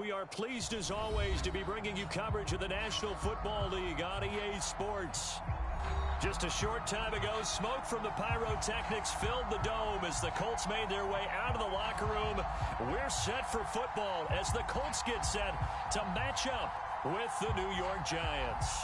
We are pleased as always to be bringing you coverage of the National Football League on EA Sports. Just a short time ago, smoke from the pyrotechnics filled the dome as the Colts made their way out of the locker room. We're set for football as the Colts get set to match up with the New York Giants.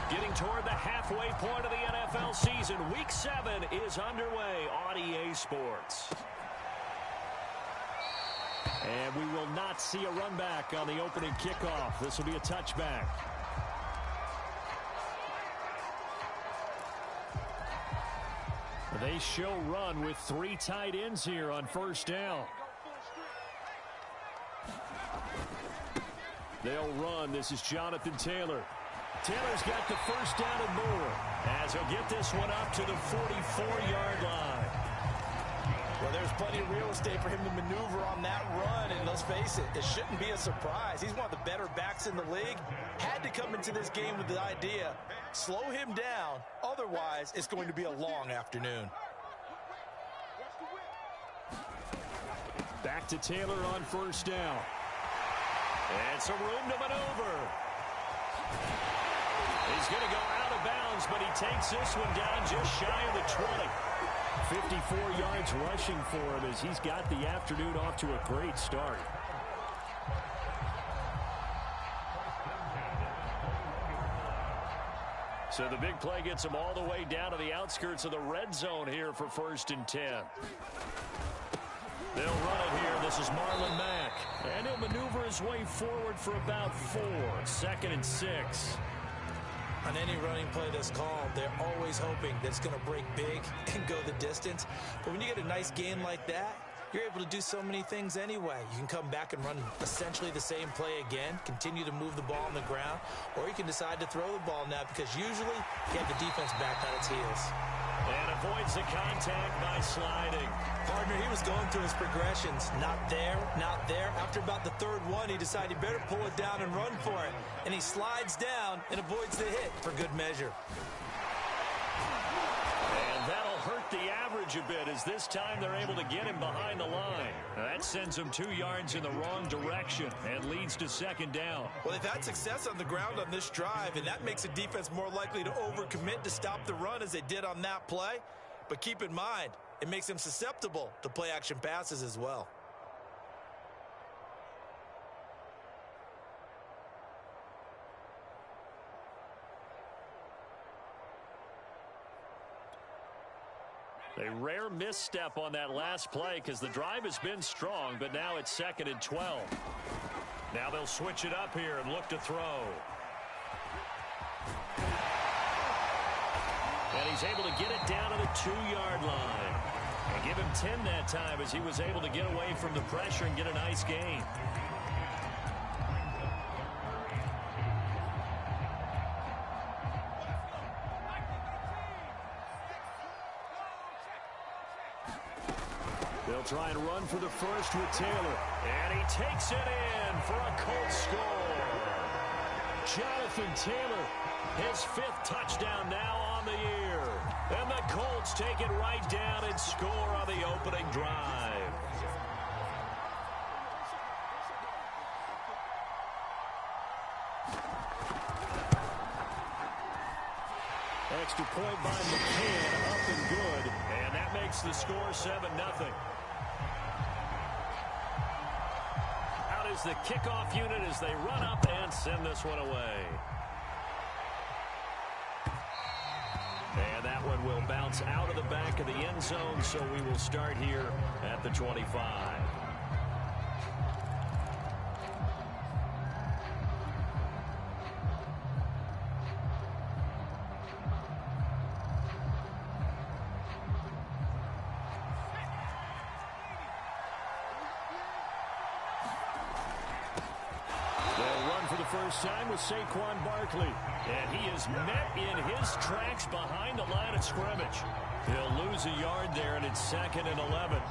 Getting toward the halfway point of the NFL season, Week 7 is underway on EA Sports. And we will not see a run back on the opening kickoff. This will be a touchback. They show run with 3 tight ends here on first down. They'll run. This is Jonathan Taylor. Taylor's got the first down and more as he'll get this one up to the 44-yard line. Well, there's plenty of real estate for him to maneuver on that run, and let's face it, it shouldn't be a surprise. He's one of the better backs in the league. Had to come into this game with the idea, slow him down, otherwise it's going to be a long afternoon. Back to Taylor on first down. And some room to maneuver. He's going to go out of bounds, but he takes this one down just shy of the 20. 54 yards rushing for him as he's got the afternoon off to a great start. So the big play gets him all the way down to the outskirts of the red zone here for 1st and 10. They'll run it here. This is Marlon Mack. And he'll maneuver his way forward for about 4. 2nd and 6. On any running play that's called, they're always hoping that it's going to break big and go the distance. But when you get a nice game like that, you're able to do so many things anyway. You can come back and run essentially the same play again, continue to move the ball on the ground, or you can decide to throw the ball now because usually you have the defense back on its heels. And avoids the contact by sliding. Partner, he was going through his progressions. Not there, not there. After about the 3rd one, he decided he better pull it down and run for it. And he slides down and avoids the hit for good measure. And that'll hurt the average a bit as this time they're able to get him behind the line. That sends him 2 yards in the wrong direction and leads to 2nd down. Well, they've had success on the ground on this drive, and that makes a defense more likely to overcommit to stop the run as they did on that play. But keep in mind, it makes them susceptible to play-action passes as well. A rare misstep on that last play because the drive has been strong, but now it's 2nd and 12. Now they'll switch it up here and look to throw. And he's able to get it down to the 2-yard line. And give him 10 that time as he was able to get away from the pressure and get a nice gain. They'll try and run for the first with Taylor. And he takes it in for a Colts score. Jonathan Taylor, his 5th touchdown now on the year. And the Colts take it right down and score on the opening drive. Extra point by McCann, up and good. And that makes the score 7-0. Out is the kickoff unit as they run up and send this one away. And that one will bounce out of the back of the end zone, so we will start here at the 25. First time with Saquon Barkley. And he is met in his tracks behind the line of scrimmage. He'll lose a yard there, and it's 2nd and 11.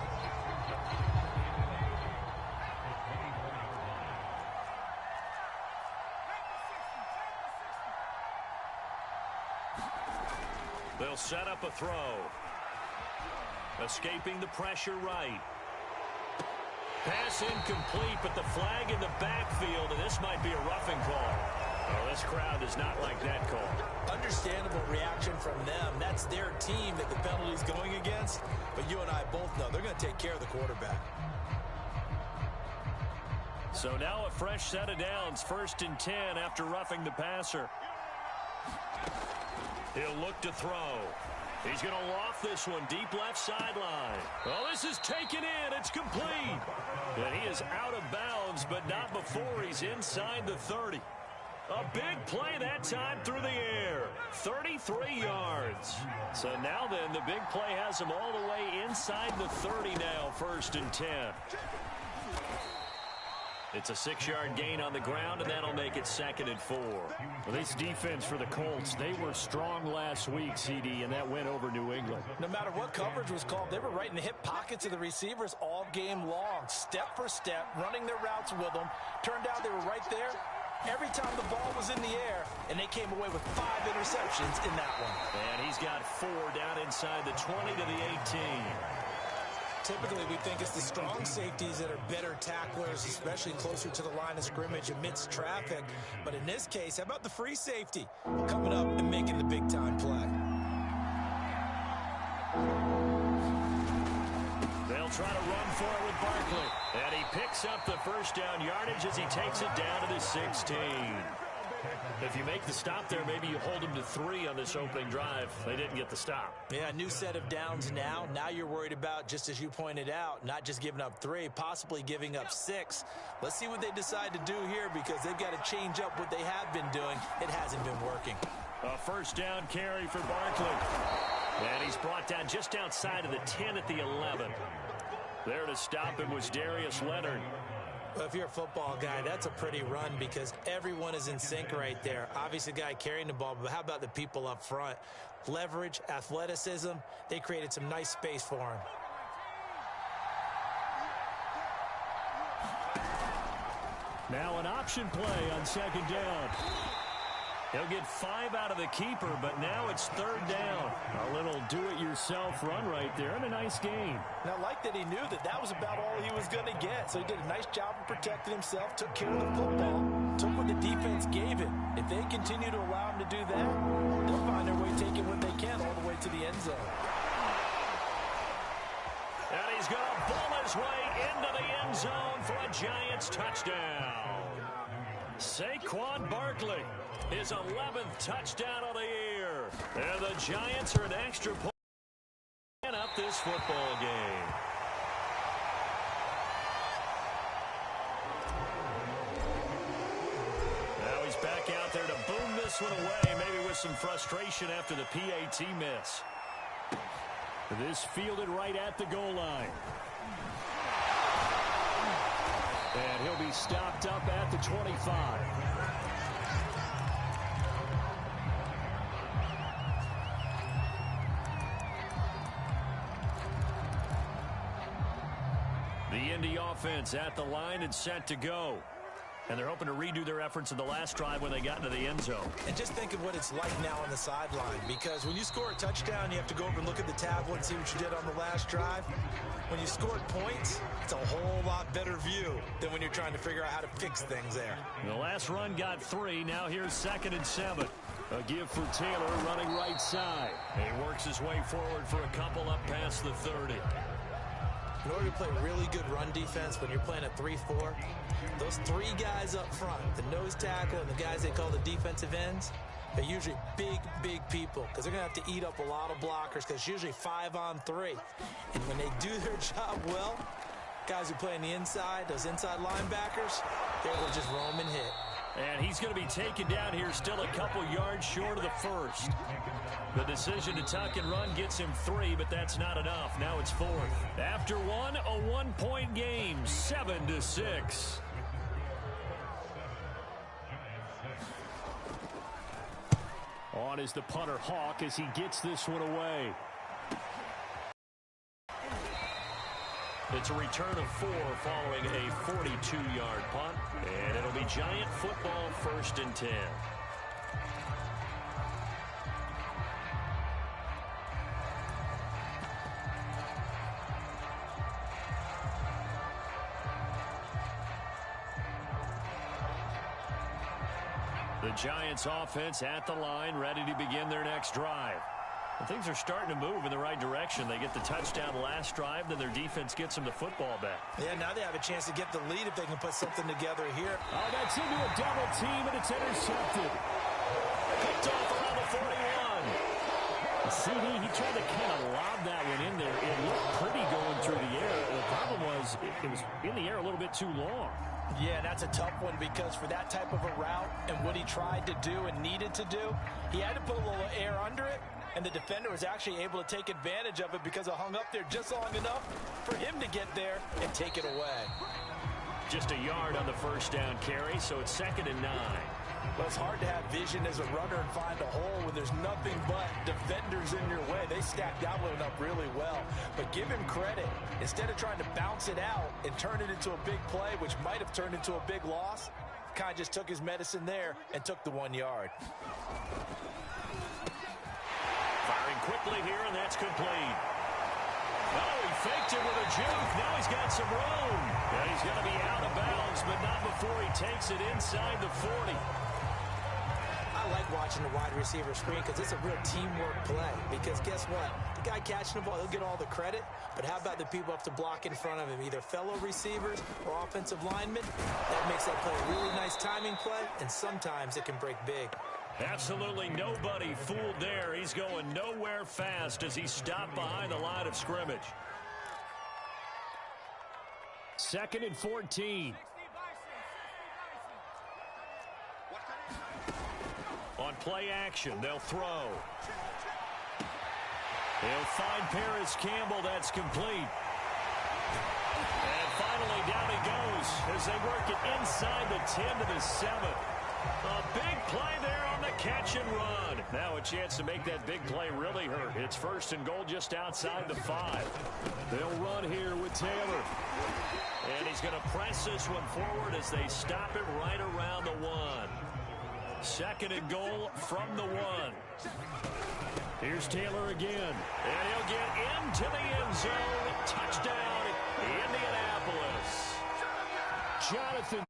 They'll set up a throw. Escaping the pressure right. Pass incomplete, but the flag in the backfield, and this might be a roughing call. Oh, this crowd does not like that call. Understandable reaction from them. That's their team that the penalty's going against. But you and I both know they're going to take care of the quarterback. So now a fresh set of downs, 1st and 10 after roughing the passer. He'll look to throw. He's going to loft this one deep left sideline. Oh, this is taken in. It's complete. And he is out of bounds, but not before he's inside the 30. A big play that time through the air. 33 yards. So now then, the big play has him all the way inside the 30 now, 1st and 10. It's a 6-yard gain on the ground, and that'll make it 2nd and 4. Well, this defense for the Colts, they were strong last week, CD, and that went over New England. No matter what coverage was called, they were right in the hip pockets of the receivers all game long, step for step, running their routes with them. Turned out they were right there every time the ball was in the air, and they came away with 5 interceptions in that one. And he's got 4 down inside the 20 to the 18. Typically, we think it's the strong safeties that are better tacklers, especially closer to the line of scrimmage amidst traffic. But in this case, how about the free safety coming up and making the big-time play? They'll try to run for it with Barkley. And he picks up the 1st down yardage as he takes it down to the 16. If you make the stop there, maybe you hold them to 3 on this opening drive. They didn't get the stop. Yeah, new set of downs now. Now you're worried about, just as you pointed out, not just giving up 3, possibly giving up 6. Let's see what they decide to do here because they've got to change up what they have been doing. It hasn't been working. A 1st down carry for Barkley. And he's brought down just outside of the 10 at the 11. There to stop him was Darius Leonard. Well, if you're a football guy, that's a pretty run because everyone is in sync right there. Obviously, the guy carrying the ball, but how about the people up front? Leverage, athleticism, they created some nice space for him. Now an option play on 2nd down. He'll get 5 out of the keeper, but now it's 3rd down. A little do-it-yourself run right there and a nice gain. Now, I like that he knew that that was about all he was going to get. So he did a nice job of protecting himself, took care of the football, took what the defense gave him. If they continue to allow him to do that, they'll find their way taking what they can all the way to the end zone. And he's going to bull his way into the end zone for a Giants touchdown. Saquon Barkley, his 11th touchdown of the year. And the Giants are an extra point up this football game. Now he's back out there to boom this one away, maybe with some frustration after the PAT miss. This fielded right at the goal line. And he'll be stopped up at the 25. The Indy offense at the line and set to go. And they're hoping to redo their efforts in the last drive when they got into the end zone. And just think of what it's like now on the sideline, because when you score a touchdown, you have to go over and look at the tablet and see what you did on the last drive. When you scored points, it's a whole lot better view than when you're trying to figure out how to fix things there. The last run got 3. Now here's 2nd and 7. A give for Taylor running right side. He works his way forward for a couple up past the 30. In order to play really good run defense when you're playing a 3-4, those 3 guys up front, the nose tackle and the guys they call the defensive ends, they're usually big, big people because they're going to have to eat up a lot of blockers because it's usually 5 on 3. And when they do their job well, guys who play on the inside, those inside linebackers, they're able to just roam and hit. And he's going to be taken down here still a couple yards short of the 1st. The decision to tuck and run gets him 3, but that's not enough. Now it's 4th. After one, a 1-point game, 7-6. On is the punter Hawk as he gets this one away. It's a return of 4 following a 42-yard punt. And it'll be Giant football, 1st and 10. The Giants offense at the line, ready to begin their next drive. And things are starting to move in the right direction. They get the touchdown last drive, then their defense gets them the football back. Yeah, now they have a chance to get the lead if they can put something together here. Oh, that's into a double team, and it's intercepted. Picked off around the 41. CD, he tried to kind of lob that one in there. It looked pretty going through the air. The problem was it was in the air a little bit too long. Yeah, that's a tough one because for that type of a route and what he tried to do and needed to do, he had to put a little air under it, and the defender was actually able to take advantage of it because it hung up there just long enough for him to get there and take it away. Just a yard on the first down carry, so it's 2nd and 9. Well, it's hard to have vision as a runner and find a hole when there's nothing but defenders in your way. They stacked that one up really well. But give him credit. Instead of trying to bounce it out and turn it into a big play, which might have turned into a big loss, kind of just took his medicine there and took the 1 yard. Firing quickly here, and that's complete. Oh, he faked it with a juke. Now he's got some room. And he's going to be out of bounds, but not before he takes it inside the 40. I like watching the wide receiver screen because it's a real teamwork play. Because guess what? The guy catching the ball, he'll get all the credit. But how about the people up to block in front of him, either fellow receivers or offensive linemen? That makes that play a really nice timing play, and sometimes it can break big. Absolutely nobody fooled there. He's going nowhere fast as he stopped behind the line of scrimmage. 2nd and 14. On play action, they'll throw. They'll find Paris Campbell. That's complete. And finally, down he goes as they work it inside the 10 to the 7. A big play there on the catch and run. Now a chance to make that big play really hurt. It's 1st and goal just outside the 5. They'll run here with Taylor. And he's going to press this one forward as they stop him right around the 1. 2nd and goal from the 1. Here's Taylor again. And he'll get into the end zone. Touchdown, Indianapolis. Jonathan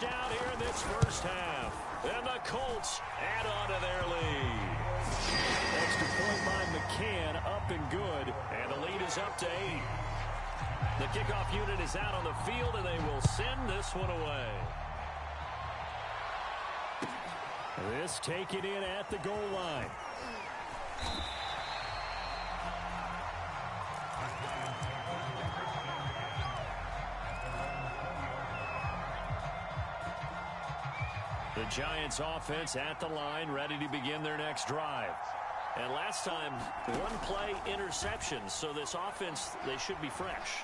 down here in this first half. And the Colts add on to their lead. extra point by McCann, up and good. And the lead is up to 8. The kickoff unit is out on the field, and they will send this one away. This taken in at the goal line. The Giants offense at the line, ready to begin their next drive. And last time, 1 play interception, so this offense, they should be fresh.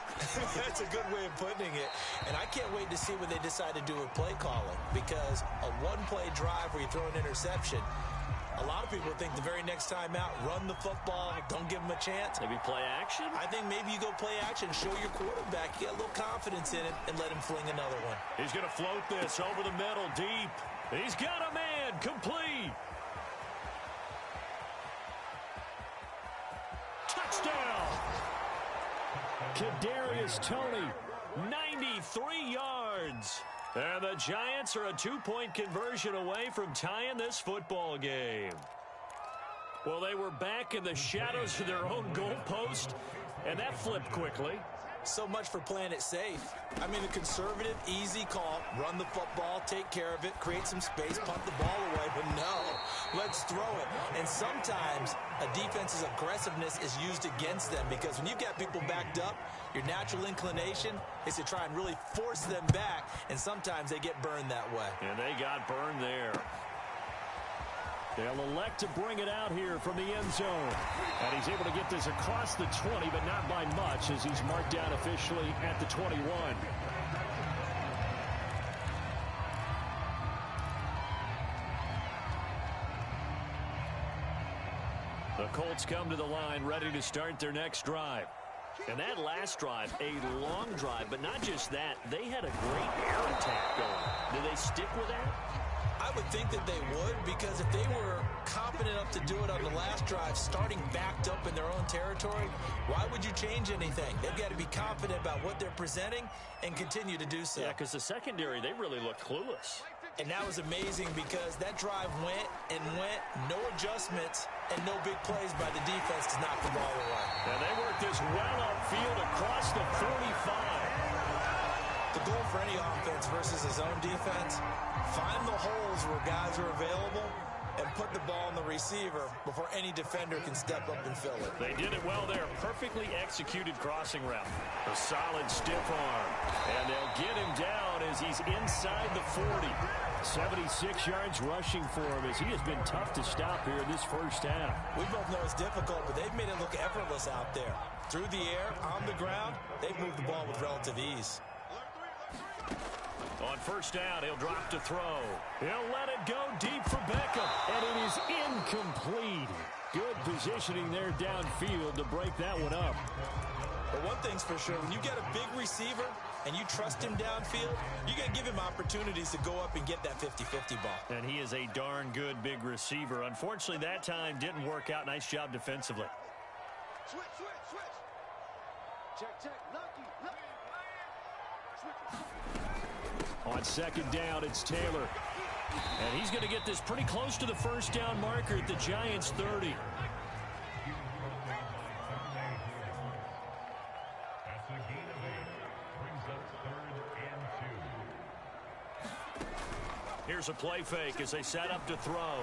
That's a good way of putting it. And I can't wait to see what they decide to do with play calling, because a 1-play drive where you throw an interception, a lot of people think the very next time out, run the football, don't give them a chance. Maybe play action? I think maybe you go play action, show your quarterback, get a little confidence in him, and let him fling another one. He's going to float this over the middle, deep. He's got a man, complete. Touchdown! Kadarius Toney, 93 yards. And the Giants are a 2-point conversion away from tying this football game. Well, they were back in the shadows of their own goalpost, and that flipped quickly. So much for playing it safe. I mean, a conservative, easy call, run the football, take care of it, create some space, punt the ball away, but no, let's throw it. And sometimes a defense's aggressiveness is used against them, because when you've got people backed up, your natural inclination is to try and really force them back, and sometimes they get burned that way. And they got burned there. they'll elect to bring it out here from the end zone. And he's able to get this across the 20, but not by much, as he's marked down officially at the 21. The Colts come to the line, ready to start their next drive. And that last drive, a long drive, but not just that. They had a great air attack going. Do they stick with that? I would think that they would, because if they were confident enough to do it on the last drive, starting backed up in their own territory, why would you change anything? They've got to be confident about what they're presenting and continue to do so. Yeah, because the secondary, they really looked clueless. And that was amazing because that drive went and went, no adjustments, and no big plays by the defense to knock the ball away. And they work this well upfield across the 45. The goal for any offense versus his own defense, find the holes where guys are available and put the ball on the receiver before any defender can step up and fill it. They did it well there. Perfectly executed crossing route. A solid stiff arm. And they'll get him down as he's inside the 40. 76 yards rushing for him as he has been tough to stop here in this first half. We both know it's difficult, but they've made it look effortless out there. Through the air, on the ground, they've moved the ball with relative ease. On first down, he'll drop to throw. He'll let it go deep for Beckham, and it is incomplete. Good positioning there downfield to break that one up. But one thing's for sure, when you get a big receiver and you trust him downfield, you got to give him opportunities to go up and get that 50-50 ball. And he is a darn good big receiver. Unfortunately, that time didn't work out. Nice job defensively. Switch. Check. Lucky. On second down, it's Taylor. And he's going to get this pretty close to the first down marker at the Giants' 30. Here's a play fake as they set up to throw.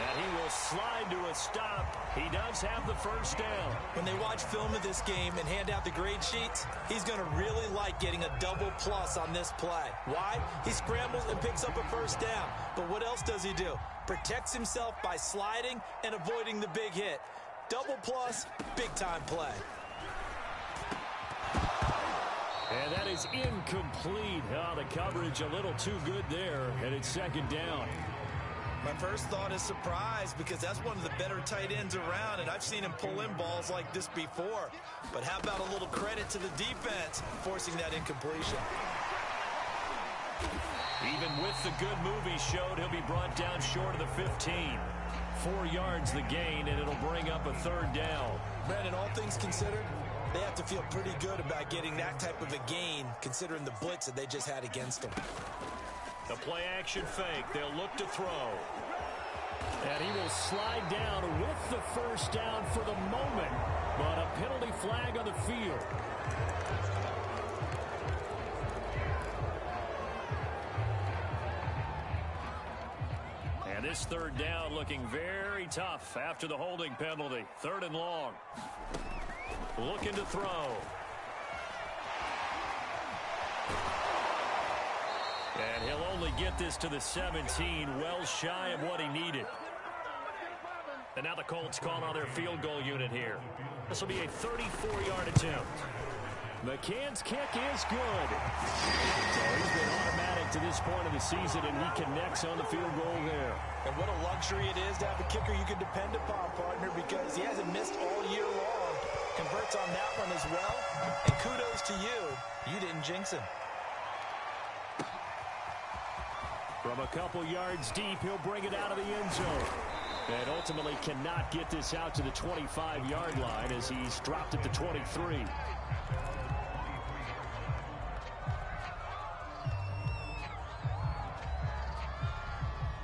And he will slide to a stop. He does have the first down. When they watch film of this game and hand out the grade sheets, he's going to really like getting a double plus on this play. Why? He scrambles and picks up a first down. But what else does he do? Protects himself by sliding and avoiding the big hit. Double plus, big time play. And that is incomplete. Oh, the coverage a little too good there, and it's second down. My first thought is surprise because that's one of the better tight ends around, and I've seen him pull in balls like this before. But how about a little credit to the defense forcing that incompletion? Even with the good move he showed, he'll be brought down short of the 15. 4 yards the gain, and it'll bring up a third down. Brandon, all things considered, they have to feel pretty good about getting that type of a gain considering the blitz that they just had against them. The play-action fake. They'll look to throw. And he will slide down with the first down for the moment. But a penalty flag on the field. And this third down looking very tough after the holding penalty. 3rd and long. Looking to throw. And he'll only get this to the 17, well shy of what he needed. And now the Colts call on their field goal unit here. This will be a 34-yard attempt. McCann's kick is good. So he's been automatic to this point of the season, and he connects on the field goal there. And what a luxury it is to have a kicker you can depend upon, partner, because he hasn't missed all year long. Converts on that one as well. And kudos to you. You didn't jinx him. From a couple yards deep, he'll bring it out of the end zone. And ultimately cannot get this out to the 25-yard line as he's dropped at the 23.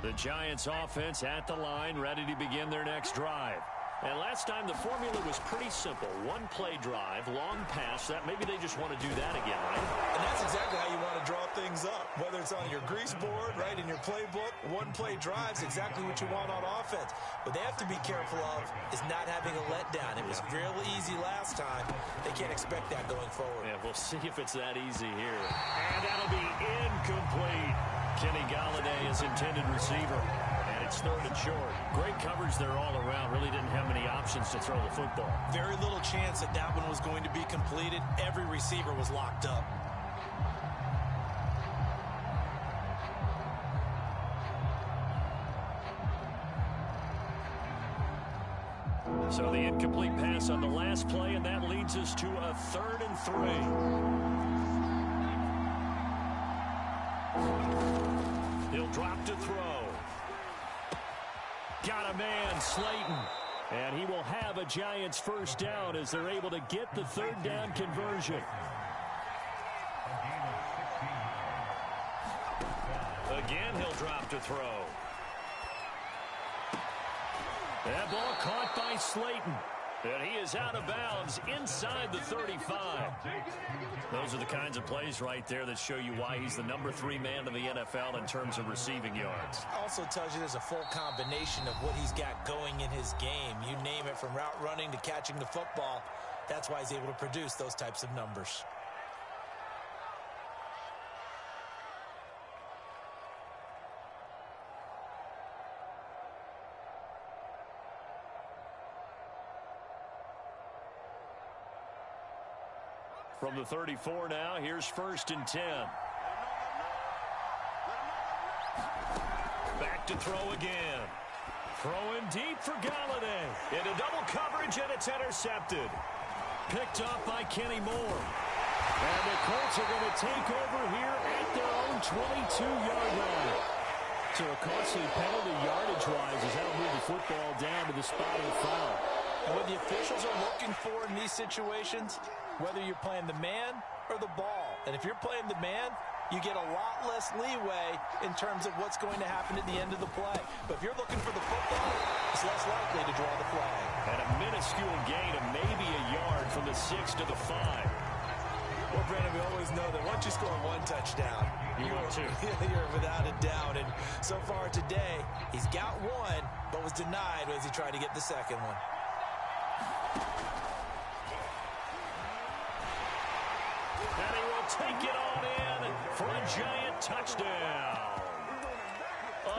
The Giants offense at the line, ready to begin their next drive. And last time the formula was pretty simple. One play drive, long pass. That maybe they just want to do that again, right? And that's exactly how you want to draw things up. Whether it's on your grease board, right, in your playbook, one play drive's exactly what you want on offense. What they have to be careful of is not having a letdown. It was real easy last time. They can't expect that going forward. Yeah, we'll see if it's that easy here. And that'll be incomplete. Kenny Golladay is intended receiver. And it's 3rd and short. Great coverage there all around. Really didn't have many options to throw the football. Very little chance that that one was going to be completed. Every receiver was locked up. So the incomplete pass on the last play, and that leads us to a 3rd and 3. He'll drop to throw. Got a man, Slayton. And he will have a Giants first down as they're able to get the 3rd down conversion. Again, he'll drop to throw. That ball caught by Slayton. And he is out of bounds inside the 35. Those are the kinds of plays right there that show you why he's the #3 man in the NFL in terms of receiving yards. Also tells you there's a full combination of what he's got going in his game. You name it, from route running to catching the football. That's why he's able to produce those types of numbers. From the 34 now, here's 1st and 10. Back to throw again. Throwing deep for Galladay. Into double coverage, and it's intercepted. Picked off by Kenny Moore. And the Colts are going to take over here at their own 22-yard line. So a costly penalty yardage-wise as that'll move the football down to the spot of the foul. And what the officials are looking for in these situations, whether you're playing the man or the ball. And if you're playing the man, you get a lot less leeway in terms of what's going to happen at the end of the play. But if you're looking for the football, it's less likely to draw the flag. And a minuscule gain of maybe a yard from the 6 to the 5. Well, Brandon, we always know that once you score one touchdown, you're without a doubt. And so far today, he's got one, but was denied as he tried to get the second one. And he will take it on in for a Giant touchdown.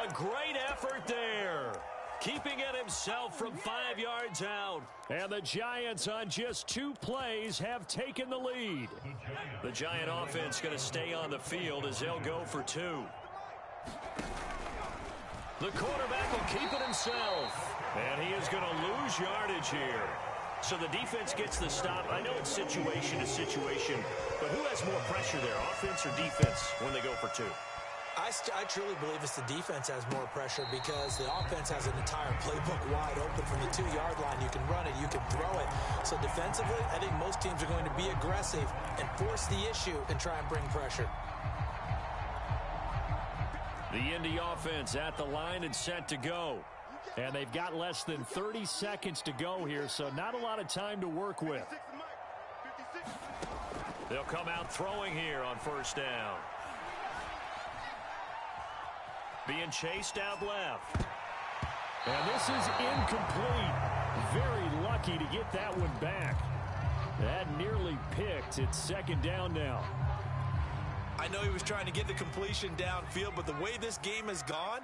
A great effort there. Keeping it himself from 5 yards out. And the Giants on just 2 plays have taken the lead. The Giant offense going to stay on the field as they'll go for 2. The quarterback will keep it himself. And he is going to lose yardage here. So the defense gets the stop. I know it's situation to situation, but who has more pressure there, offense or defense, when they go for 2? I truly believe it's the defense has more pressure because the offense has an entire playbook wide open from the 2-yard line. You can run it, you can throw it. So defensively, I think most teams are going to be aggressive and force the issue and try and bring pressure. The Indy offense at the line and set to go. And they've got less than 30 seconds to go here, so not a lot of time to work with. They'll come out throwing here on 1st down. Being chased out left. And this is incomplete. Very lucky to get that one back. That nearly picked. It's 2nd down now. I know he was trying to get the completion downfield, but the way this game has gone,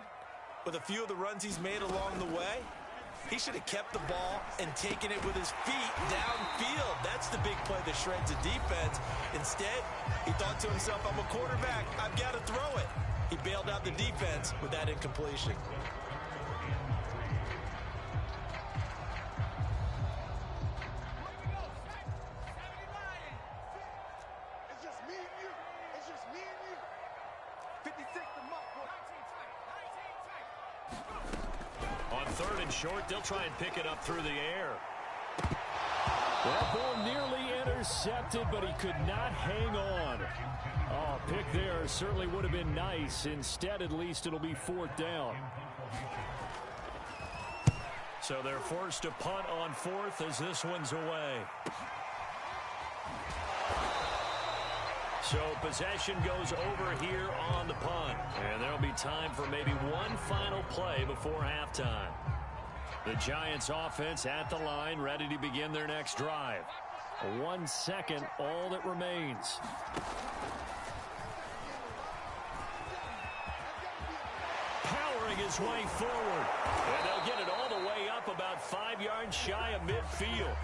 with a few of the runs he's made along the way, he should have kept the ball and taken it with his feet downfield. That's the big play that shreds the defense. Instead, he thought to himself, I'm a quarterback, I've got to throw it. He bailed out the defense with that incompletion. It's just me and you. It's just me and you. 56 to mark. On 3rd and short, they'll try and pick it up through the air. That ball nearly intercepted, but he could not hang on. Oh, pick there certainly would have been nice. Instead, at least, it'll be 4th down. So they're forced to punt on 4th as this one's away. So possession goes over here on the punt. And there'll be time for maybe one final play before halftime. The Giants offense at the line, ready to begin their next drive. 1 second, all that remains. Powering his way forward. And they'll get it all the way up about 5 yards shy of midfield.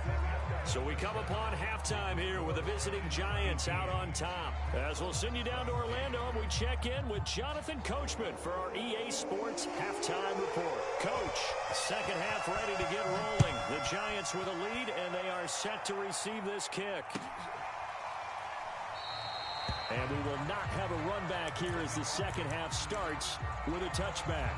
So we come upon halftime here with the visiting Giants out on top. As we'll send you down to Orlando, and we check in with Jonathan Coachman for our EA Sports Halftime Report. Coach, second half ready to get rolling. The Giants with a lead, and they are set to receive this kick. And we will not have a run back here as the second half starts with a touchback.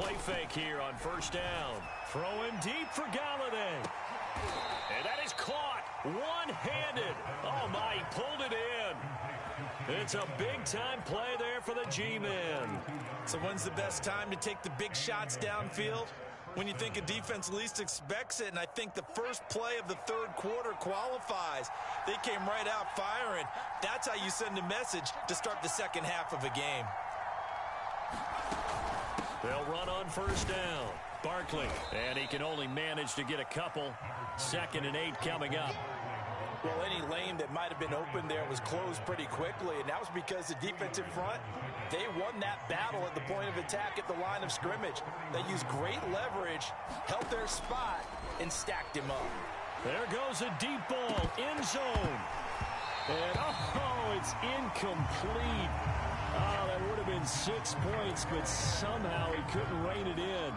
play fake here on first down. Throwing deep for Galladay. And that is caught one-handed. Oh, my, he pulled it in. It's a big-time play there for the G-men. So when's the best time to take the big shots downfield? When you think a defense least expects it, and I think the first play of the third quarter qualifies. They came right out firing. That's how you send a message to start the second half of a game. They'll run on first down. Barkley, and he can only manage to get a couple. 2nd and 8 coming up. Well, any lane that might have been open there was closed pretty quickly, and that was because the defensive front, they won that battle at the point of attack at the line of scrimmage. They used great leverage, held their spot, and stacked him up. There goes a deep ball, end zone. And, oh, it's incomplete. Oh, that would have been 6 points, but somehow he couldn't rein it in.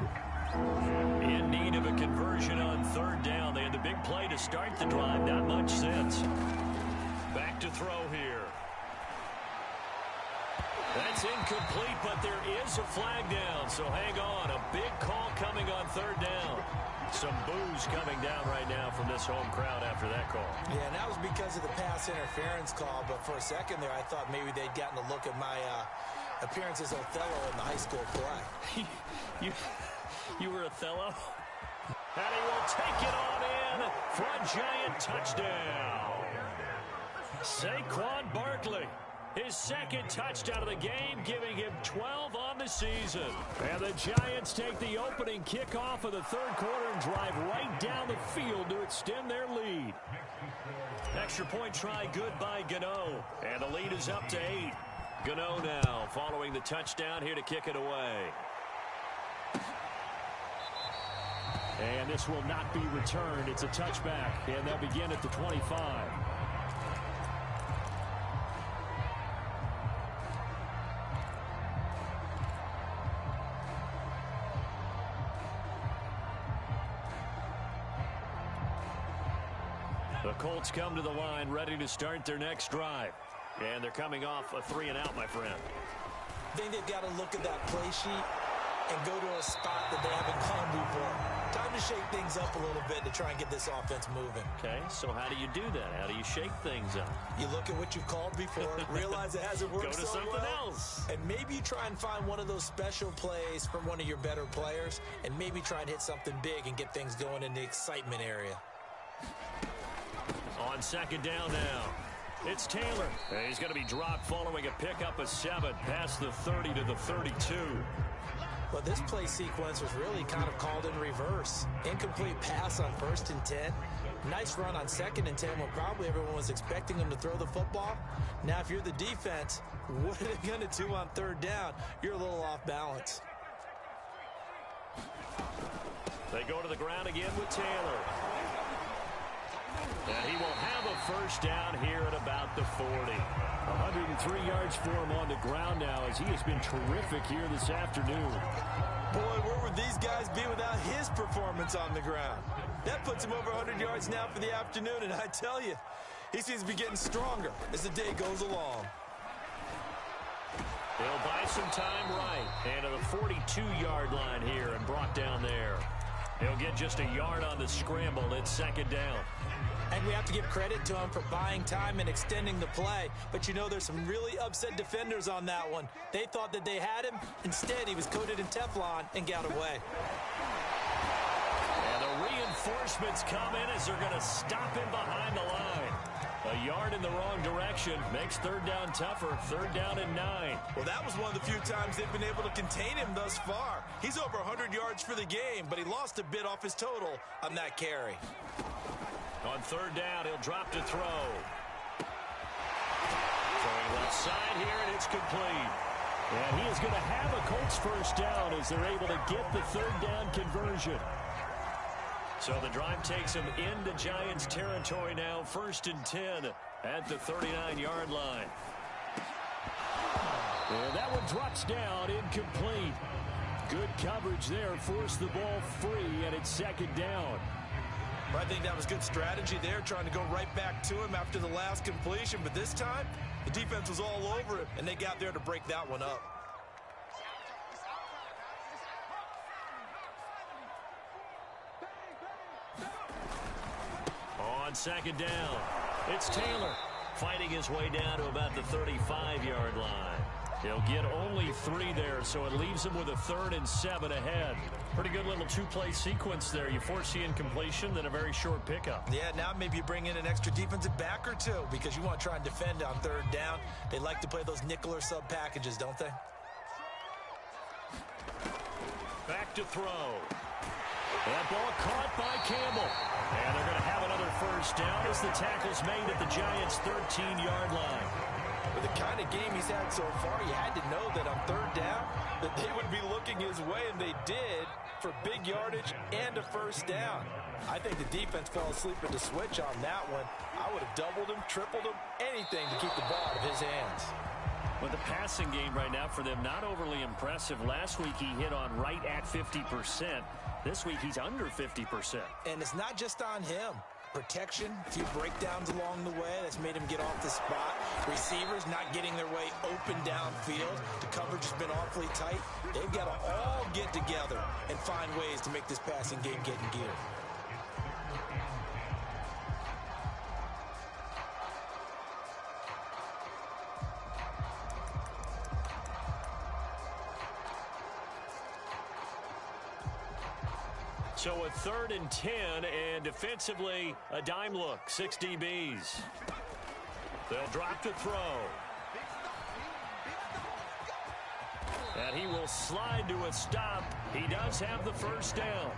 In need of a conversion on third down. They had the big play to start the drive. Not much since. Back to throw here. That's incomplete, but there is a flag down, so hang on. A big call coming on third down. Some boos coming down right now from this home crowd after that call. Yeah, and that was because of the pass interference call, but for a second there I thought maybe they'd gotten a look at my appearance as Othello in the high school play. You were Othello? And he will take it on in for a Giant touchdown. Saquon Barkley, his 2nd touchdown of the game, giving him 12 on the season. And the Giants take the opening kickoff of the third quarter and drive right down the field to extend their lead. Extra point try good by Gano. And the lead is up to 8. Gano now following the touchdown here to kick it away. And this will not be returned. It's a touchback, and they'll begin at the 25. The Colts come to the line ready to start their next drive. And they're coming off a 3-and-out, my friend. I think they've got to look at that play sheet and go to a spot that they haven't gone before. Time to shake things up a little bit to try and get this offense moving. Okay, so how do you do that? How do you shake things up? You look at what you've called before, realize it hasn't worked so well. Go to something else. And maybe you try and find one of those special plays from one of your better players, and maybe try and hit something big and get things going in the excitement area. On 2nd down now. It's Taylor. He's going to be dropped following a pickup of 7 past the 30 to the 32. Well, this play sequence was really kind of called in reverse. Incomplete pass on 1st and 10. Nice run on 2nd and 10 when probably everyone was expecting him to throw the football. Now, if you're the defense, what are they going to do on 3rd down? You're a little off balance. They go to the ground again with Taylor. And he will have a first down here at about the 40. 103 yards for him on the ground now as he has been terrific here this afternoon. Boy, where would these guys be without his performance on the ground? That puts him over 100 yards now for the afternoon, and I tell you, he seems to be getting stronger as the day goes along. He'll buy some time right. And to the 42-yard line here and brought down there. He'll get just a yard on the scramble. It's 2nd down. And we have to give credit to him for buying time and extending the play. But you know, there's some really upset defenders on that one. They thought that they had him. Instead, he was coated in Teflon and got away. And the reinforcements come in as they're going to stop him behind the line. A yard in the wrong direction makes 3rd down tougher. 3rd down and 9. Well, that was one of the few times they've been able to contain him thus far. He's over 100 yards for the game, but he lost a bit off his total on that carry. On 3rd down, he'll drop to throw. Throwing left side here, and it's complete. And he is going to have a Colts first down as they're able to get the 3rd down conversion. So the drive takes him into Giants territory now. 1st and 10 at the 39-yard line. And that one drops down, incomplete. Good coverage there, forced the ball free, and it's 2nd down. I think that was good strategy there, trying to go right back to him after the last completion. But this time, the defense was all over it, and they got there to break that one up. on second down. It's Taylor fighting his way down to about the 35-yard line. He'll get only 3 there, so it leaves him with a 3rd and 7 ahead. Pretty good little 2-play sequence there. You force the incompletion, then a very short pickup. Yeah, now maybe you bring in an extra defensive back or 2 because you want to try and defend on 3rd down. They like to play those nickel or sub packages, don't they? Back to throw. That ball caught by Campbell. And they're going to have another first down as the tackle's made at the Giants' 13-yard line. With the kind of game he's had so far, you had to know that on 3rd down that they would be looking his way, and they did, for big yardage and a first down. I think the defense fell asleep at the switch on that one. I would have doubled him, tripled him, anything to keep the ball out of his hands. But the passing game right now for them, not overly impressive. Last week he hit on right at 50%. This week he's under 50%. And it's not just on him. Protection, a few breakdowns along the way. That's made him get off the spot. Receivers not getting their way open downfield. The coverage has been awfully tight. They've got to all get together and find ways to make this passing game get in gear. So a 3rd and 10, and defensively, a dime look, 6 DBs. They'll drop to throw. And he will slide to a stop. He does have the first down.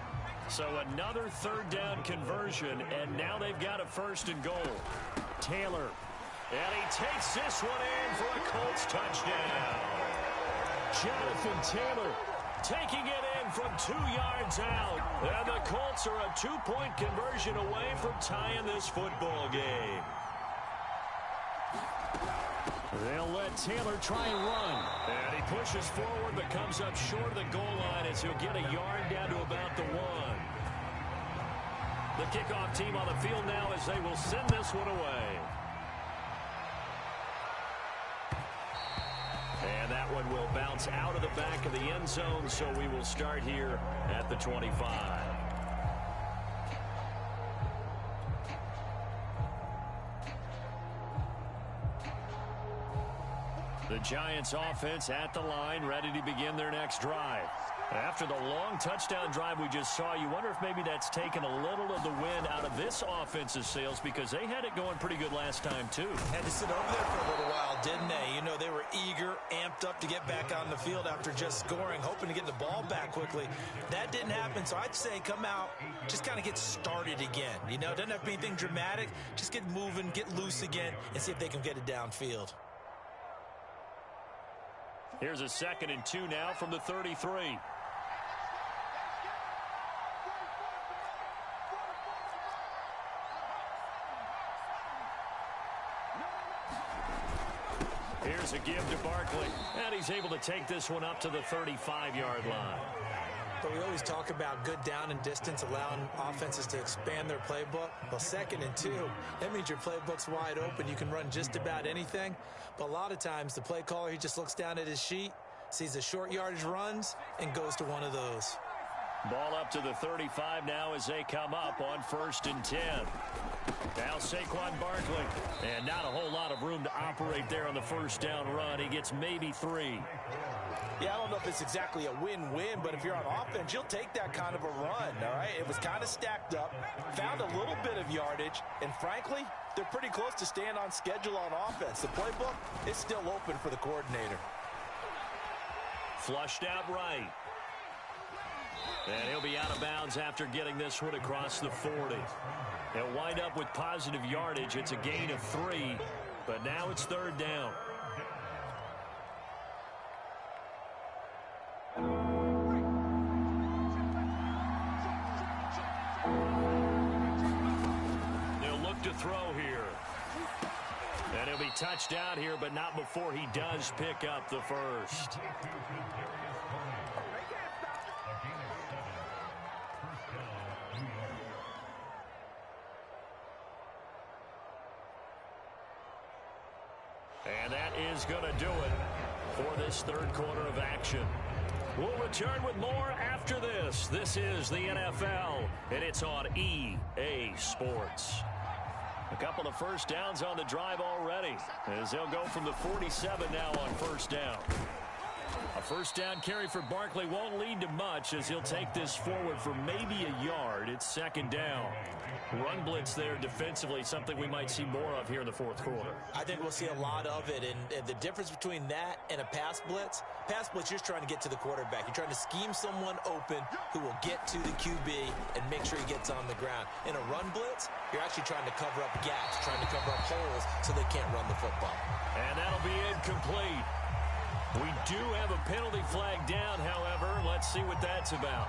So another 3rd down conversion, and now they've got a 1st and goal. Taylor, and he takes this one in for a Colts touchdown. Jonathan Taylor taking it in from 2 yards out. And the Colts are a 2-point conversion away from tying this football game. They'll let Taylor try and run. And he pushes forward but comes up short of the goal line as he'll get a yard down to about the 1. The kickoff team on the field now as they will send this one away. And that one will bounce out of the back of the end zone, so we will start here at the 25. The Giants offense at the line, ready to begin their next drive. After the long touchdown drive we just saw, you wonder if maybe that's taken a little of the wind out of this offense's sails because they had it going pretty good last time, too. Had to sit over there for a little while, didn't they? You know, they were eager, amped up to get back on the field after just scoring, hoping to get the ball back quickly. That didn't happen, so I'd say come out, just kind of get started again. You know, doesn't have to be anything dramatic. Just get moving, get loose again, and see if they can get it downfield. Here's a 2nd and 2 now from the 33. Here's a give to Barkley, and he's able to take this one up to the 35-yard line. But we always talk about good down and distance, allowing offenses to expand their playbook. Well, 2nd and 2, that means your playbook's wide open. You can run just about anything. But a lot of times, the play caller, he just looks down at his sheet, sees the short yardage runs, and goes to one of those. Ball up to the 35 now as they come up on 1st and 10. Now Saquon Barkley. And not a whole lot of room to operate there on the first down run. He gets maybe 3. Yeah, I don't know if it's exactly a win-win, but if you're on offense, you'll take that kind of a run, all right? It was kind of stacked up, found a little bit of yardage, and frankly, they're pretty close to staying on schedule on offense. The playbook is still open for the coordinator. Flushed out right. And he'll be out of bounds after getting this one across the 40. He'll wind up with positive yardage. It's a gain of 3, but now it's 3rd down. They'll look to throw here. And he'll be touched down here, but not before he does pick up the first. And that is going to do it for this 3rd quarter of action. We'll return with more after this. This is the NFL, and it's on EA Sports. A couple of first downs on the drive already, as they'll go from the 47 now on first down. A first down carry for Barkley won't lead to much, as he'll take this forward for maybe a yard. It's second down. Run blitz there defensively, something we might see more of here in the fourth quarter. I think we'll see a lot of it, and the difference between that and a pass blitz, you're just trying to get to the quarterback. You're trying to scheme someone open who will get to the QB and make sure he gets on the ground. In a run blitz, you're actually trying to cover up gaps, trying to cover up holes so they can't run the football. And that'll be incomplete. We do have a penalty flag down, however. Let's see what that's about.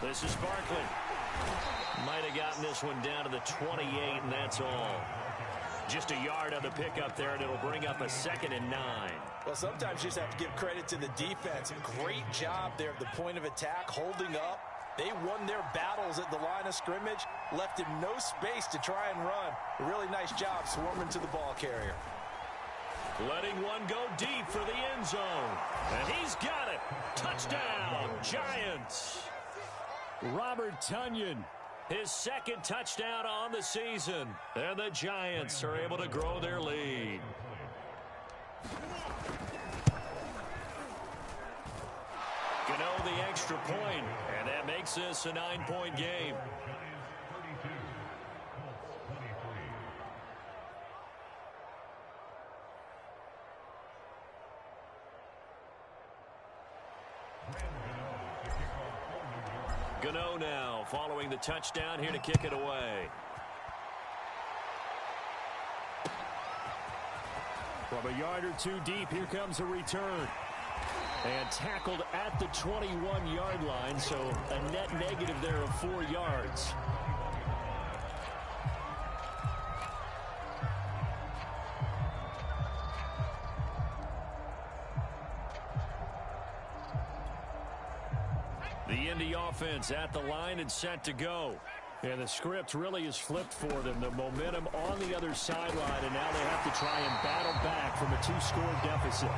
This is Barkley. Might have gotten this one down to the 28, and that's all. Just a yard on the pickup there, and it'll bring up a 2nd and 9. Well, sometimes you just have to give credit to the defense. Great job there at the point of attack, holding up. They won their battles at the line of scrimmage, left him no space to try and run. A really nice job swarming to the ball carrier. Letting one go deep for the end zone. And he's got it. Touchdown, Giants. Robert Tonyan. His 2nd touchdown on the season. And the Giants are able to grow their lead. Gano the extra point, and that makes this a 9-point game. Gano now following the touchdown here to kick it away. From a yard or two deep, here comes a return. And tackled at the 21-yard line, so a net negative there of 4 yards. The Indy offense at the line and set to go. And the script really is flipped for them. The momentum on the other sideline, and now they have to try and battle back from a 2-score deficit.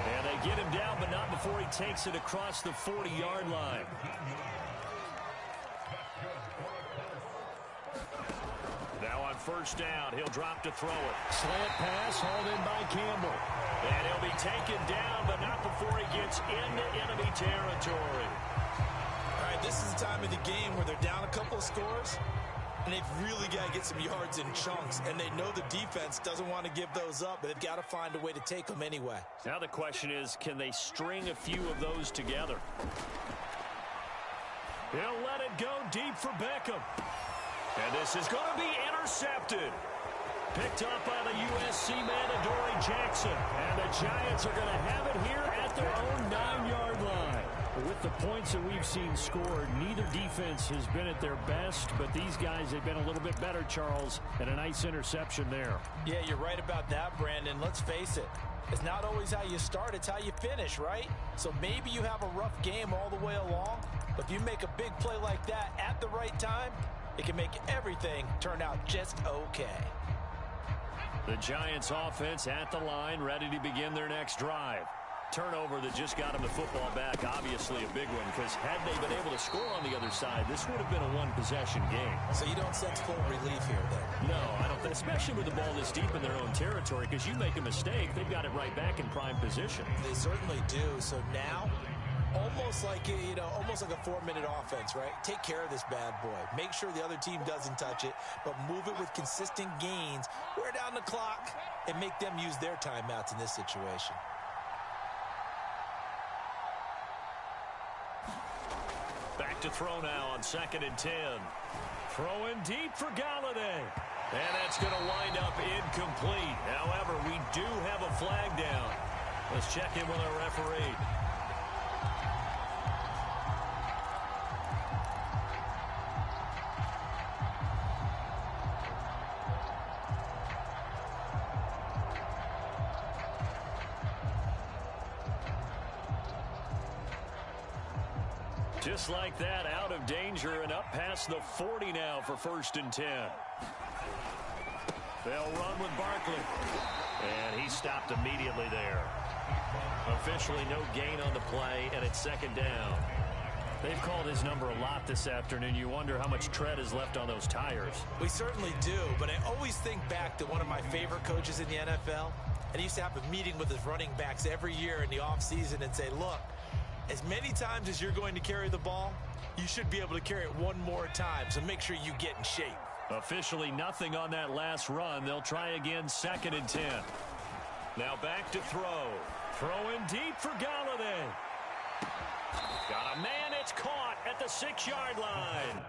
And they get him down, but not before he takes it across the 40-yard line. Now on first down, he'll drop to throw it. Slant pass hauled in by Campbell. And he'll be taken down, but not before he gets into enemy territory. All right, this is the time of the game where they're down a couple of scores, and they've really got to get some yards in chunks, and they know the defense doesn't want to give those up, but they've got to find a way to take them anyway. Now the question is, can they string a few of those together? He'll let it go deep for Beckham. And this is going to be intercepted. Picked up by the USC man, Adoree Jackson. And the Giants are going to have it here at their own 9-yard line. With the points that we've seen scored, neither defense has been at their best, but these guys have been a little bit better, Charles, and a nice interception there. Yeah, you're right about that, Brandon. Let's face it. It's not always how you start, it's how you finish, right? So maybe you have a rough game all the way along, but if you make a big play like that at the right time, it can make everything turn out just okay. The Giants offense at the line, ready to begin their next drive. Turnover that just got them the football back, obviously a big one, because had they been able to score on the other side, this would have been a one-possession game. So you don't sense full relief here, then? No, I don't think, especially with the ball this deep in their own territory, because you make a mistake, they've got it right back in prime position. They certainly do. So now, almost like a 4-minute offense, right? Take care of this bad boy. Make sure the other team doesn't touch it, but move it with consistent gains. Wear down the clock and make them use their timeouts in this situation. Back to throw now on 2nd and 10. Throwing deep for Galladay. And that's going to wind up incomplete. However, we do have a flag down. Let's check in with our referee. Just like that, out of danger and up past the 40 now for 1st and 10. They'll run with Barkley. And he stopped immediately there. Officially no gain on the play, and it's second down. They've called his number a lot this afternoon. You wonder how much tread is left on those tires. We certainly do, but I always think back to one of my favorite coaches in the NFL. And he used to have a meeting with his running backs every year in the offseason and say, look, as many times as you're going to carry the ball, you should be able to carry it one more time, so make sure you get in shape. Officially nothing on that last run. They'll try again, 2nd and 10. Now back to throw. Throwing deep for Galladay. Got a man, it's caught at the 6-yard line.